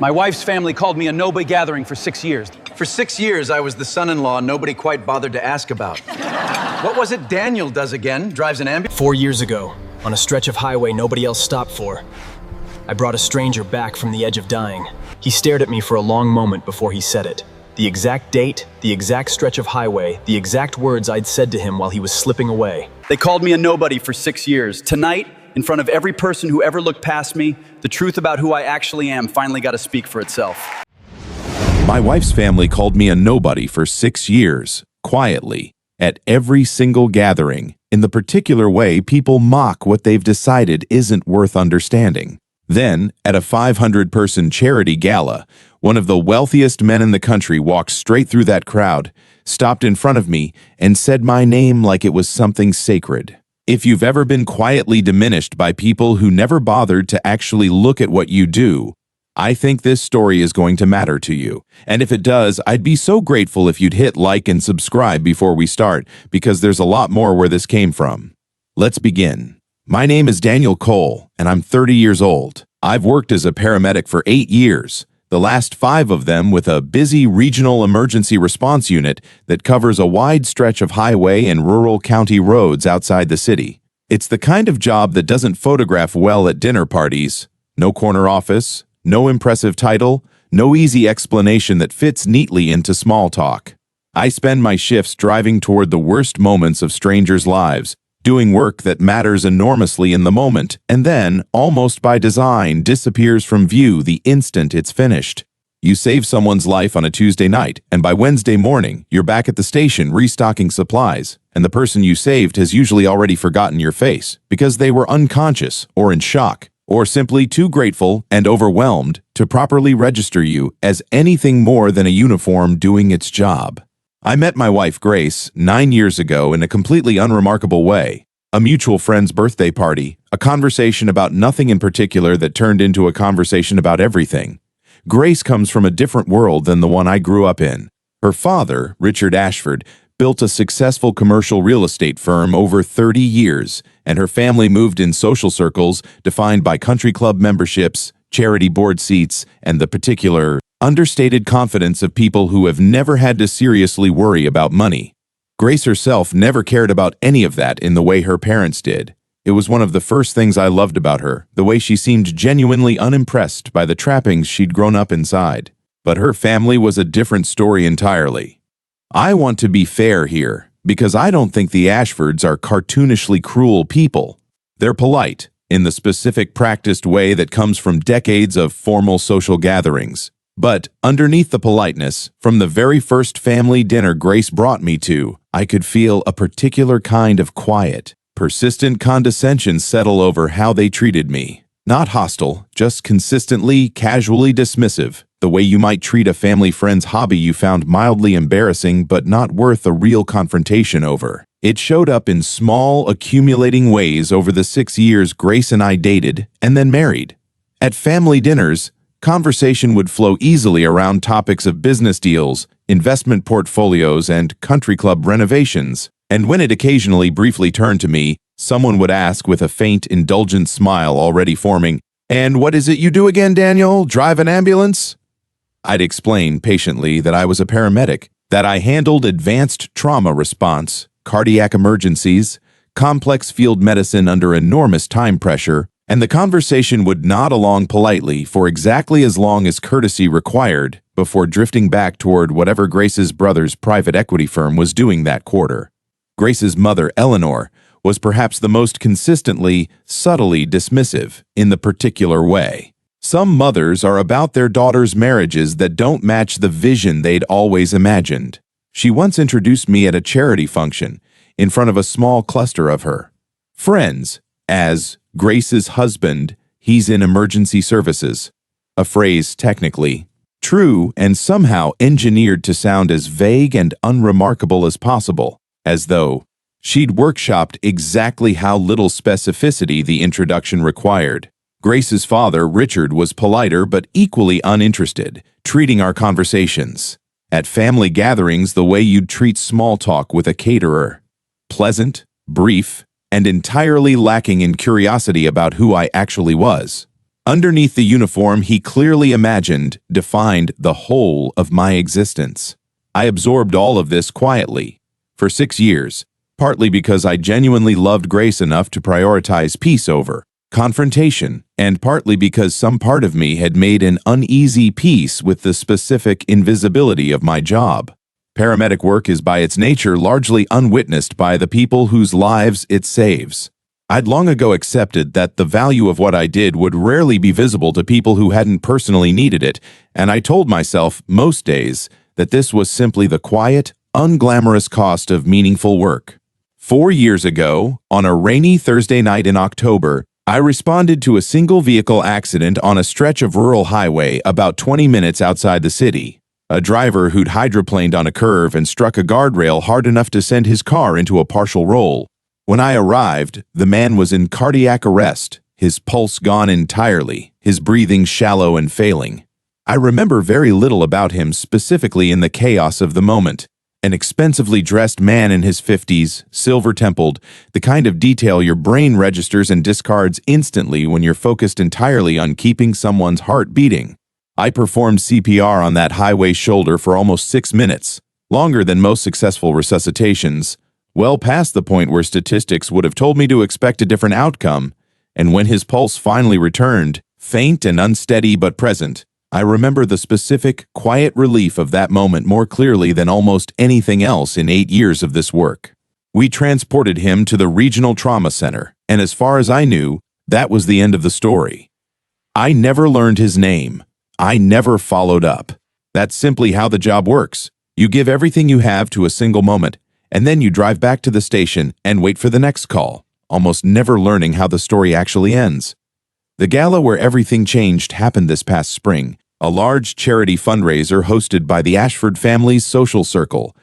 My wife's family called me a no-boy gathering for 6 years. For 6 years, I was the son-in-law nobody quite bothered to ask about. What was it Daniel does again? Drives an ambulance? 4 years ago, on a stretch of highway nobody else stopped for, I brought a stranger back from the edge of dying. He stared at me for a long moment before he said it. The exact date, the exact stretch of highway, the exact words I'd said to him while he was slipping away. They called me a nobody for 6 years. Tonight, in front of every person who ever looked past me, the truth about who I actually am finally got to speak for itself. My wife's family called me a nobody for 6 years, quietly, at every single gathering, in the particular way people mock what they've decided isn't worth understanding. Then, at a 500-person charity gala, one of the wealthiest men in the country walked straight through that crowd, stopped in front of me, and said my name like it was something sacred. If you've ever been quietly diminished by people who never bothered to actually look at what you do, I think this story is going to matter to you. And if it does, I'd be so grateful if you'd hit like and subscribe before we start, because there's a lot more where this came from. Let's begin. My name is Daniel Cole, and I'm 30 years old. I've worked as a paramedic for 8 years, the last 5 of them with a busy regional emergency response unit that covers a wide stretch of highway and rural county roads outside the city. It's the kind of job that doesn't photograph well at dinner parties. No corner office, no impressive title, no easy explanation that fits neatly into small talk. I spend my shifts driving toward the worst moments of strangers' lives, doing work that matters enormously in the moment, and then, almost by design, disappears from view the instant it's finished. You save someone's life on a Tuesday night, and by Wednesday morning, you're back at the station restocking supplies, and the person you saved has usually already forgotten your face because they were unconscious or in shock, or simply too grateful and overwhelmed to properly register you as anything more than a uniform doing its job. I met my wife, Grace, 9 years ago in a completely unremarkable way. A mutual friend's birthday party, a conversation about nothing in particular that turned into a conversation about everything. Grace comes from a different world than the one I grew up in. Her father, Richard Ashford, built a successful commercial real estate firm over 30 years, and her family moved in social circles defined by country club memberships, charity board seats, and the particular, understated confidence of people who have never had to seriously worry about money. Grace herself never cared about any of that in the way her parents did. It was one of the first things I loved about her, the way she seemed genuinely unimpressed by the trappings she'd grown up inside. But her family was a different story entirely. I want to be fair here, because I don't think the Ashfords are cartoonishly cruel people. They're polite, in the specific practiced way that comes from decades of formal social gatherings. But underneath the politeness, from the very first family dinner Grace brought me to, I could feel a particular kind of quiet, persistent condescension settle over how they treated me. Not hostile, just consistently, casually dismissive, the way you might treat a family friend's hobby you found mildly embarrassing but not worth a real confrontation over. It showed up in small, accumulating ways over the 6 years Grace and I dated and then married. At family dinners, conversation would flow easily around topics of business deals, investment portfolios, and country club renovations. And when it occasionally briefly turned to me, someone would ask with a faint, indulgent smile already forming, "And what is it you do again, Daniel? Drive an ambulance?" I'd explain patiently that I was a paramedic, that I handled advanced trauma response, cardiac emergencies, complex field medicine under enormous time pressure, and the conversation would nod along politely for exactly as long as courtesy required before drifting back toward whatever Grace's brother's private equity firm was doing that quarter. Grace's mother, Eleanor, was perhaps the most consistently, subtly dismissive in the particular way. Some mothers are about their daughters' marriages that don't match the vision they'd always imagined. She once introduced me at a charity function in front of a small cluster of her friends as Grace's husband. He's in emergency services, a phrase technically true and somehow engineered to sound as vague and unremarkable as possible, as though she'd workshopped exactly how little specificity the introduction required. Grace's father, Richard, was politer but equally uninterested, treating our conversations at family gatherings the way you'd treat small talk with a caterer. Pleasant, brief, and entirely lacking in curiosity about who I actually was. Underneath the uniform he clearly imagined defined the whole of my existence. I absorbed all of this quietly for 6 years, partly because I genuinely loved Grace enough to prioritize peace over confrontation, and partly because some part of me had made an uneasy peace with the specific invisibility of my job. Paramedic work is by its nature largely unwitnessed by the people whose lives it saves. I'd long ago accepted that the value of what I did would rarely be visible to people who hadn't personally needed it, and I told myself most days that this was simply the quiet, unglamorous cost of meaningful work. 4 years ago, on a rainy Thursday night in October, I responded to a single-vehicle accident on a stretch of rural highway about 20 minutes outside the city. A driver who'd hydroplaned on a curve and struck a guardrail hard enough to send his car into a partial roll. When I arrived, the man was in cardiac arrest, his pulse gone entirely, his breathing shallow and failing. I remember very little about him specifically in the chaos of the moment. An expensively dressed man in his 50s, silver-templed, the kind of detail your brain registers and discards instantly when you're focused entirely on keeping someone's heart beating. I performed CPR on that highway shoulder for almost 6 minutes, longer than most successful resuscitations, well past the point where statistics would have told me to expect a different outcome, and when his pulse finally returned, faint and unsteady but present, I remember the specific, quiet relief of that moment more clearly than almost anything else in 8 years of this work. We transported him to the regional trauma center, and as far as I knew, that was the end of the story. I never learned his name. I never followed up. That's simply how the job works. You give everything you have to a single moment, and then you drive back to the station and wait for the next call, almost never learning how the story actually ends. The gala where everything changed happened this past spring, a large charity fundraiser hosted by the Ashford family's social circle,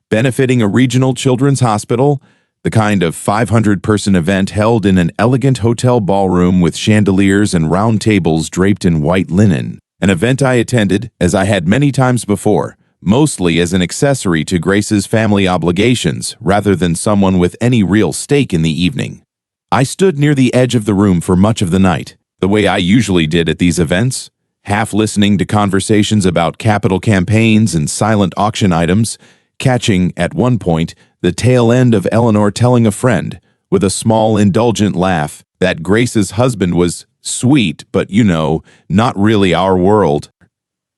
benefiting a regional children's hospital, the kind of 500-person event held in an elegant hotel ballroom with chandeliers and round tables draped in white linen. An event I attended, as I had many times before, mostly as an accessory to Grace's family obligations rather than someone with any real stake in the evening. I stood near the edge of the room for much of the night, the way I usually did at these events, half listening to conversations about capital campaigns and silent auction items, catching, at one point, the tail end of Eleanor telling a friend, with a small indulgent laugh, that Grace's husband was sweet, but not really our world.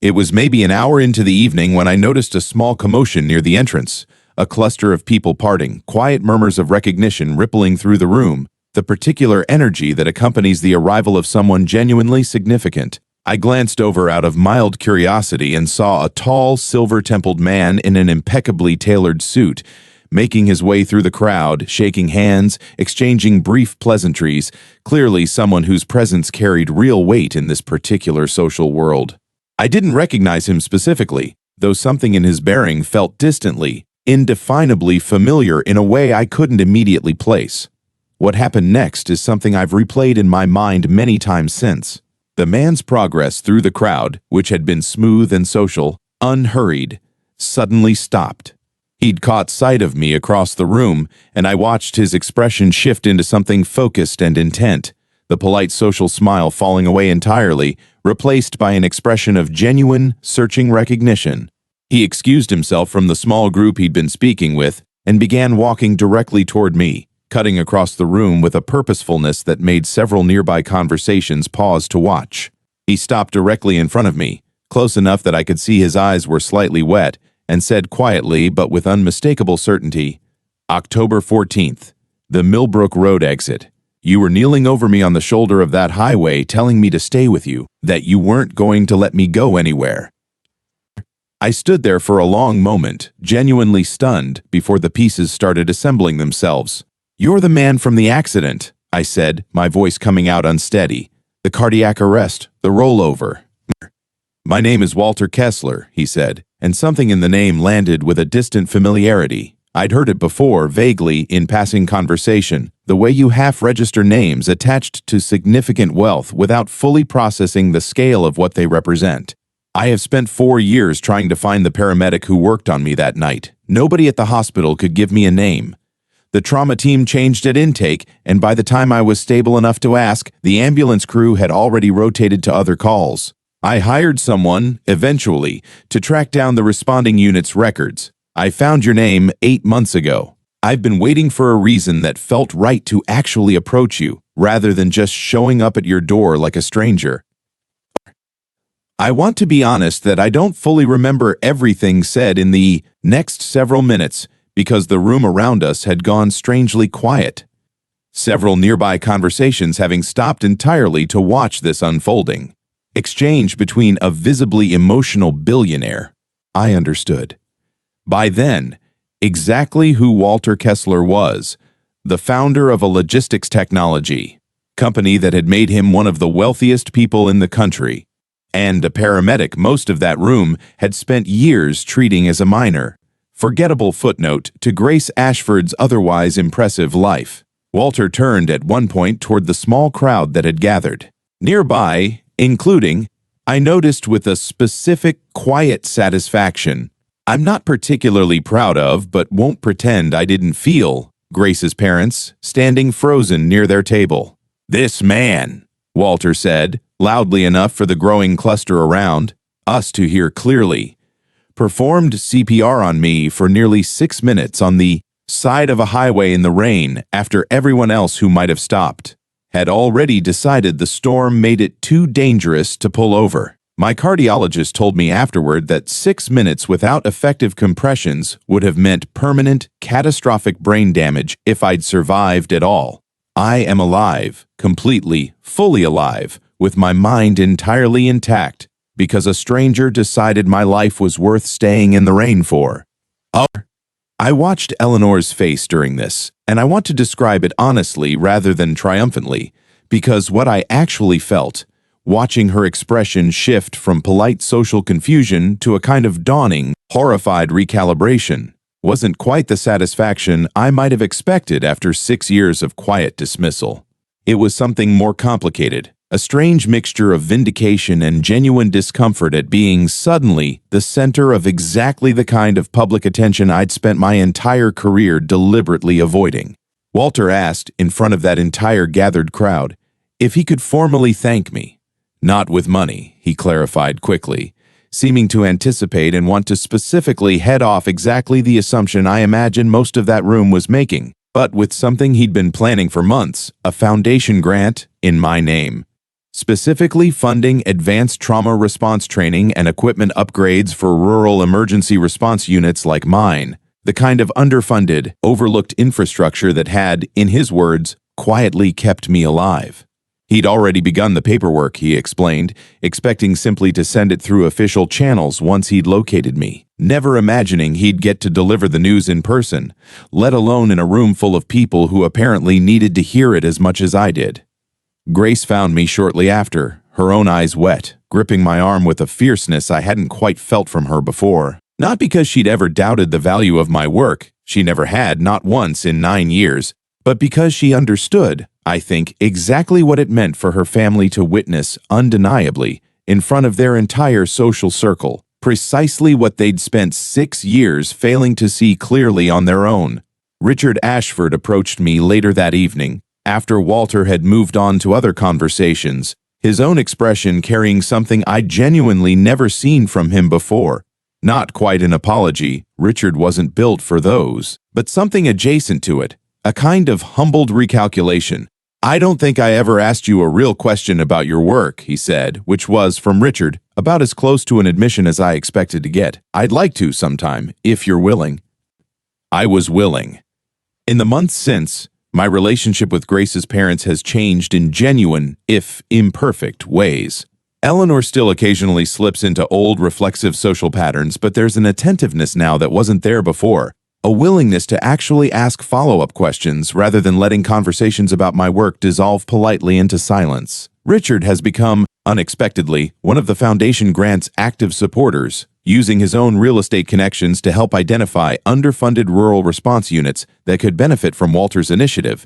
It was maybe an hour into the evening when I noticed a small commotion near the entrance, a cluster of people parting, quiet murmurs of recognition rippling through the room, the particular energy that accompanies the arrival of someone genuinely significant. I glanced over out of mild curiosity and saw a tall, silver-templed man in an impeccably tailored suit, making his way through the crowd, shaking hands, exchanging brief pleasantries, clearly someone whose presence carried real weight in this particular social world. I didn't recognize him specifically, though something in his bearing felt distantly, indefinably familiar in a way I couldn't immediately place. What happened next is something I've replayed in my mind many times since. The man's progress through the crowd, which had been smooth and social, unhurried, suddenly stopped. He'd caught sight of me across the room, and I watched his expression shift into something focused and intent, the polite social smile falling away entirely, replaced by an expression of genuine, searching recognition. He excused himself from the small group he'd been speaking with and began walking directly toward me, cutting across the room with a purposefulness that made several nearby conversations pause to watch. He stopped directly in front of me, close enough that I could see his eyes were slightly wet, and said quietly but with unmistakable certainty, "October 14th, the Millbrook Road exit. You were kneeling over me on the shoulder of that highway telling me to stay with you, that you weren't going to let me go anywhere." I stood there for a long moment, genuinely stunned, before the pieces started assembling themselves. "You're the man from the accident," I said, my voice coming out unsteady. "The cardiac arrest, the rollover." "My name is Walter Kessler," he said, and something in the name landed with a distant familiarity. I'd heard it before, vaguely, in passing conversation, the way you half-register names attached to significant wealth without fully processing the scale of what they represent. I have spent 4 years trying to find the paramedic who worked on me that night. Nobody at the hospital could give me a name. The trauma team changed at intake, and by the time I was stable enough to ask, the ambulance crew had already rotated to other calls. I hired someone, eventually, to track down the responding unit's records. I found your name 8 months ago. I've been waiting for a reason that felt right to actually approach you, rather than just showing up at your door like a stranger. I want to be honest that I don't fully remember everything said in the next several minutes because the room around us had gone strangely quiet. Several nearby conversations having stopped entirely to watch this unfolding. Exchange between a visibly emotional billionaire. I understood. By then, exactly who Walter Kessler was, the founder of a logistics technology company that had made him one of the wealthiest people in the country, and a paramedic most of that room had spent years treating as a minor. Forgettable footnote to Grace Ashford's otherwise impressive life. Walter turned at one point toward the small crowd that had gathered. Nearby, including, I noticed with a specific, quiet satisfaction, I'm not particularly proud of, but won't pretend I didn't feel, Grace's parents, standing frozen near their table. This man, Walter said, loudly enough for the growing cluster around us to hear clearly, performed CPR on me for nearly 6 minutes on the side of a highway in the rain after everyone else who might have stopped had already decided the storm made it too dangerous to pull over. My cardiologist told me afterward that 6 minutes without effective compressions would have meant permanent, catastrophic brain damage if I'd survived at all. I am alive, completely, fully alive, with my mind entirely intact, because a stranger decided my life was worth staying in the rain for. I watched Eleanor's face during this, and I want to describe it honestly rather than triumphantly, because what I actually felt, watching her expression shift from polite social confusion to a kind of dawning, horrified recalibration, wasn't quite the satisfaction I might have expected after 6 years of quiet dismissal. It was something more complicated. A strange mixture of vindication and genuine discomfort at being suddenly the center of exactly the kind of public attention I'd spent my entire career deliberately avoiding. Walter asked, in front of that entire gathered crowd, if he could formally thank me. Not with money, he clarified quickly, seeming to anticipate and want to specifically head off exactly the assumption I imagine most of that room was making, but with something he'd been planning for months, a foundation grant in my name. Specifically funding advanced trauma response training and equipment upgrades for rural emergency response units like mine, the kind of underfunded, overlooked infrastructure that had, in his words, quietly kept me alive. He'd already begun the paperwork, he explained, expecting simply to send it through official channels once he'd located me, never imagining he'd get to deliver the news in person, let alone in a room full of people who apparently needed to hear it as much as I did. Grace found me shortly after, her own eyes wet, gripping my arm with a fierceness I hadn't quite felt from her before. Not because she'd ever doubted the value of my work, she never had, not once in 9 years, but because she understood, I think, exactly what it meant for her family to witness, undeniably, in front of their entire social circle, precisely what they'd spent 6 years failing to see clearly on their own. Richard Ashford approached me later that evening, after Walter had moved on to other conversations, his own expression carrying something I'd genuinely never seen from him before. Not quite an apology, Richard wasn't built for those, but something adjacent to it, a kind of humbled recalculation. I don't think I ever asked you a real question about your work, he said, which was, from Richard, about as close to an admission as I expected to get. I'd like to sometime, if you're willing. I was willing. In the months since, my relationship with Grace's parents has changed in genuine, if imperfect, ways. Eleanor still occasionally slips into old reflexive social patterns, but there's an attentiveness now that wasn't there before, a willingness to actually ask follow-up questions rather than letting conversations about my work dissolve politely into silence. Richard has become, unexpectedly, one of the Foundation Grant's active supporters, using his own real estate connections to help identify underfunded rural response units that could benefit from Walter's initiative.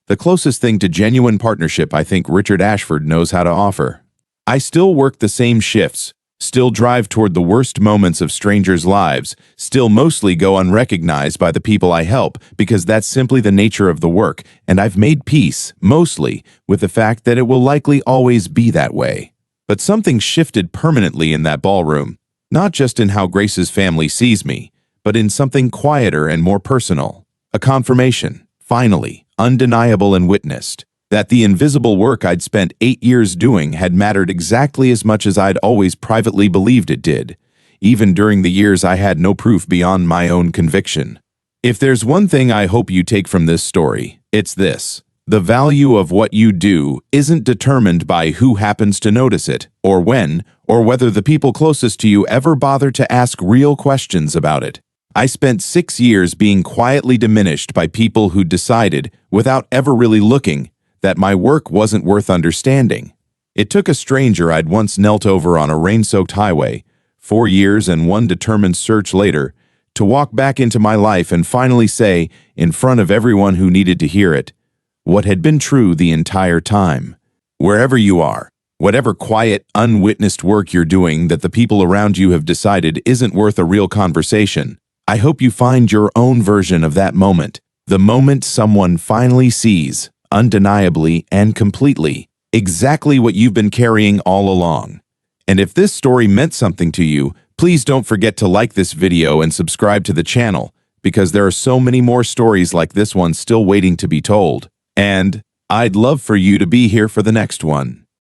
The closest thing to genuine partnership I think Richard Ashford knows how to offer. I still work the same shifts, still drive toward the worst moments of strangers' lives, still mostly go unrecognized by the people I help because that's simply the nature of the work, and I've made peace, mostly, with the fact that it will likely always be that way. But something shifted permanently in that ballroom, not just in how Grace's family sees me, but in something quieter and more personal. A confirmation, finally, undeniable and witnessed, that the invisible work I'd spent 8 years doing had mattered exactly as much as I'd always privately believed it did, even during the years I had no proof beyond my own conviction. If there's one thing I hope you take from this story, it's this. The value of what you do isn't determined by who happens to notice it, or when, or whether the people closest to you ever bother to ask real questions about it. I spent 6 years being quietly diminished by people who decided, without ever really looking, that my work wasn't worth understanding. It took a stranger I'd once knelt over on a rain-soaked highway, 4 years and one determined search later, to walk back into my life and finally say, in front of everyone who needed to hear it, what had been true the entire time. Wherever you are, whatever quiet, unwitnessed work you're doing that the people around you have decided isn't worth a real conversation, I hope you find your own version of that moment, the moment someone finally sees, undeniably and completely, exactly what you've been carrying all along. And if this story meant something to you, please don't forget to like this video and subscribe to the channel, because there are so many more stories like this one still waiting to be told. And I'd love for you to be here for the next one.